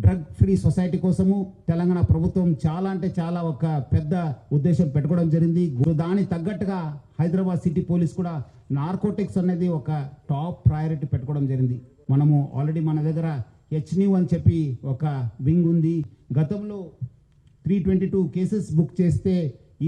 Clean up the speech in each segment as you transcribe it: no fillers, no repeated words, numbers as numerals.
Drug free society కోసము తెలంగాణ ప్రభుత్వం చాలా అంటే చాలా ఒక పెద్ద ఉద్దేశం పెట్టుకోవడం జరిగింది. దానికి తగ్గట్టుగా హైదరాబాద్ సిటీ పోలీస్ కూడా నార్కోటిక్స్ అనేది ఒక టాప్ ప్రయారిటీ పెట్టుకోవడం జరిగింది. మనము ఆల్రెడీ మన దగ్గర హెచ్న్యూ అని చెప్పి ఒక వింగ్ ఉంది. గతంలో 322 కేసెస్ బుక్ చేస్తే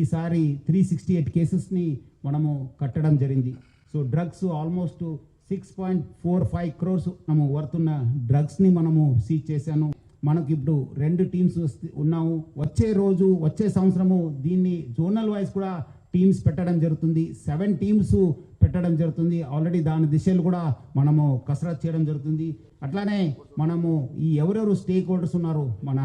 ఈసారి 368 కేసెస్ని మనము కట్టడం జరిగింది. సో డ్రగ్స్ ఆల్మోస్ట్ 6.45 crores మనము వర్తున్న డ్రగ్స్ని మనము సీజ్ చేశాను. మనకి ఇప్పుడు 2 టీమ్స్ ఉన్నాము. వచ్చే సంవత్సరము దీన్ని జోనల్ వైజ్ కూడా టీమ్స్ పెట్టడం జరుగుతుంది. 7 టీమ్స్ పెట్టడం జరుగుతుంది. ఆల్రెడీ దాని దిశలు కూడా మనము కసరత్ చేయడం జరుగుతుంది. అట్లానే మనము ఈ ఎవరెవరు స్టేక్ హోల్డర్స్ ఉన్నారు, మన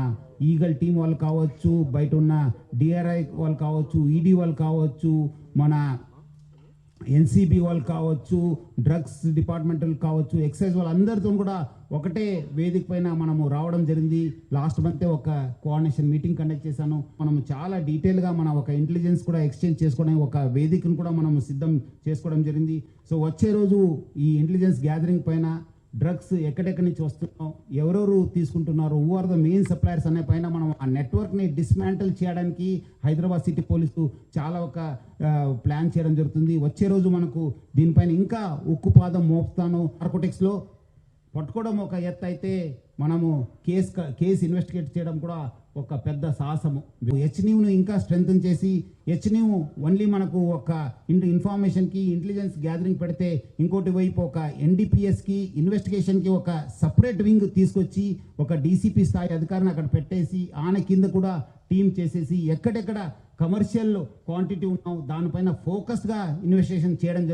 ఈగల్ టీం వాళ్ళు కావచ్చు, బయట ఉన్న డిఆర్ఐ వాళ్ళు కావచ్చు, ఈడీ వాళ్ళు కావచ్చు, మన ఎన్సీబీ వాళ్ళు కావచ్చు, డ్రగ్స్ డిపార్ట్మెంటల్ కావచ్చు, ఎక్సైజ్ వాళ్ళందరితో కూడా ఒకటే వేదిక పైన మనము రావడం జరిగింది. లాస్ట్ మంతే ఒక కోఆర్డినేషన్ మీటింగ్ కండక్ట్ చేశాను. మనం చాలా డీటెయిల్గా మన ఒక ఇంటెలిజెన్స్ కూడా ఎక్స్చేంజ్ చేసుకోవడానికి ఒక వేదికను కూడా మనం సిద్ధం చేసుకోవడం జరిగింది. సో వచ్చే రోజు ఈ ఇంటెలిజెన్స్ గ్యాదరింగ్ పైన డ్రగ్స్ ఎక్కడెక్కడి నుంచి వస్తున్నాం, ఎవరెవరు తీసుకుంటున్నారు, who are the main suppliers అనే పైన మనం ఆ నెట్వర్క్ని డిస్మాంటిల్ చేయడానికి హైదరాబాద్ సిటీ పోలీసు చాలా ఒక ప్లాన్ చేయడం జరుగుతుంది. వచ్చే రోజు మనకు దీనిపైన ఇంకా ఉక్కుపాదం మోపుతాను. నార్కోటిక్స్లో పట్టుకోవడం ఒక ఎత్తు అయితే మనము కేసు ఇన్వెస్టిగేట్ చేయడం కూడా ఒక పెద్ద సాహసము. హెచ్న్యూను ఇంకా స్ట్రెంగ్తన్ చేసి హెచ్న్యూ ఓన్లీ మనకు ఒక ఇన్ఫర్మేషన్కి ఇంటెలిజెన్స్ గ్యాదరింగ్ పెడితే, ఇంకోటి వైపు ఒక ఎన్డీపీఎస్కి ఇన్వెస్టిగేషన్కి ఒక సపరేట్ వింగ్ తీసుకొచ్చి ఒక డీసీపీ స్థాయి అధికారిని అక్కడ పెట్టేసి ఆయన కింద కూడా టీం చేసేసి ఎక్కడెక్కడ కమర్షియల్ క్వాంటిటీ ఉన్నాం దానిపైన ఫోకస్గా ఇన్వెస్టిగేషన్ చేయడం